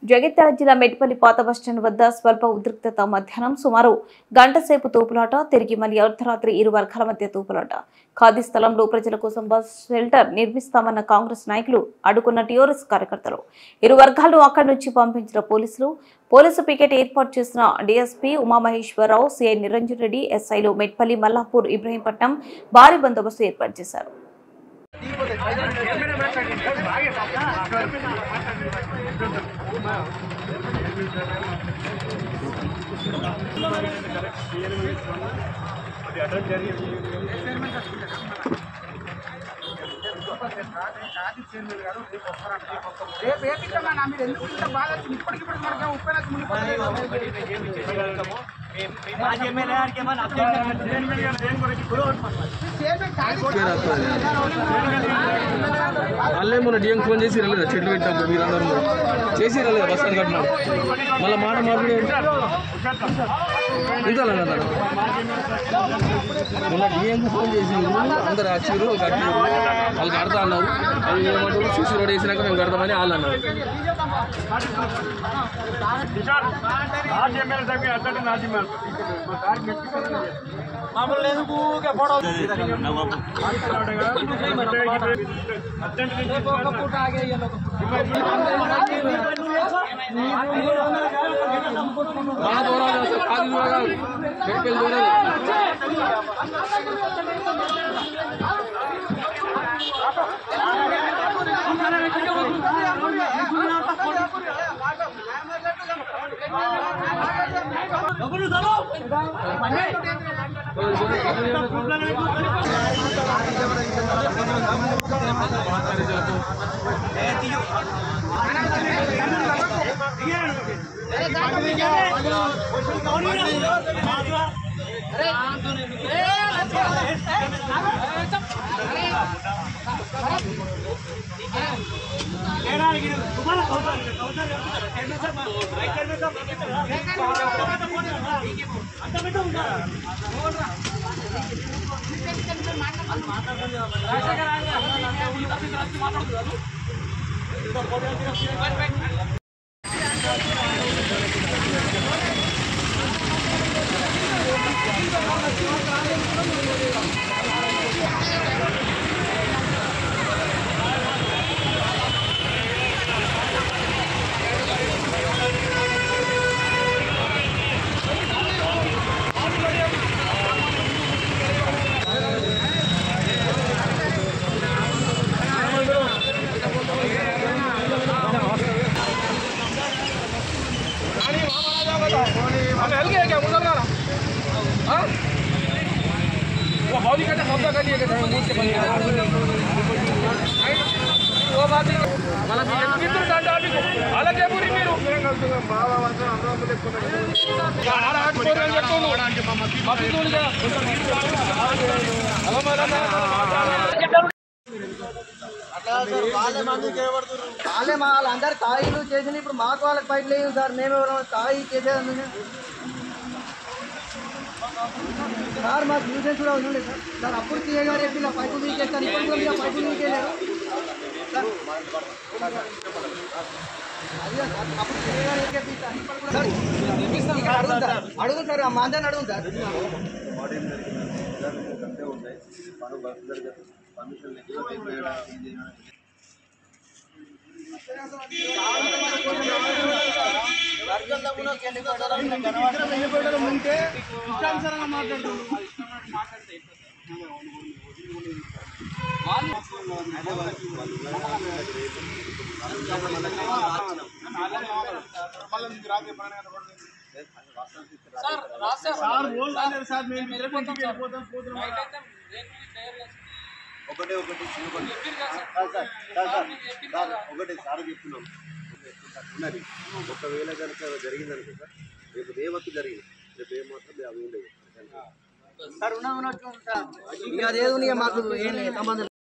జగిత్యాల జిల్లా మెట్పల్లి పాత బస్టాండ్ వద్ద స్వల్ప ఉద్రిక్తత మధ్యాహ్నం సుమారు గంట సేపు తోపులాట తిరిగి మళ్లీ అర్ధరాత్రి ఇరు వర్గాల మధ్య తోపులాట ఖాదీ స్థలంలో ప్రజల కోసం బస్ షెల్టర్ నిర్మిస్తామన్న కాంగ్రెస్ నాయకులు అడ్డుకున్న టీఆర్ఎస్ కార్యకర్తలు ఇరు వర్గాలు అక్కడి నుంచి పంపించిన పోలీసు పికెట్ ఏర్పాటు చేసిన డీఎస్పీ ఉమామహేశ్వరరావు సిఐ నిరంజన్ రెడ్డి ఎస్ఐలు మెట్పల్లి మల్లాపూర్ ఇబ్రహీంపట్నం భారీ బందోబస్తు ఏర్పాటు చేశారు. అల్లే మొన్న డిఎం ఫోన్ చేసి రాలేదు చెట్లు పెట్టినప్పుడు మీరందరూ చేసి రాలేదు బస్ స్టాండ్ కట్టినాడు మళ్ళీ మాట మార్పిడి ఇంత మొన్న డిఎంకి ఫోన్ చేసి అందరు వచ్చారు కట్టారు వాళ్ళు కడతా అన్నారు వాళ్ళు ఏమంటారు సీసీ రోడ్ వేసినాక మేము కడతామని వాళ్ళు అన్నారు. వాళ్ళందరూ తాయిలు చేసిన ఇప్పుడు మాకు వాళ్ళకి బయట లేవు సార్. మేము తాయి చేసేది సార్ మాకు న్యూసెన్స్ కూడా ఉంది సార్. అప్పుడు సీఏ గారు చెప్పి ఇలా పైపు తీసేస్తాను ఇప్పుడు కూడా పైపు తీసేయలేరు సార్. అప్పుడు సీఏ గారు చెప్పి అడుగు సార్ మా అందరిని అడుగు సార్. ఉంటే ఇష్టానుసారంగా మాట్లాడుతున్నాం. ఒకటి సార్ చెప్తున్నాం ఉన్నది. ఒకవేళ కనుక జరిగిందనుకో సార్, రేపు ఏ వరకు జరిగింది, రేపు ఏ మాత్రం అవి ఉండేది సార్. ఉన్నా మాకు ఏం సంబంధం.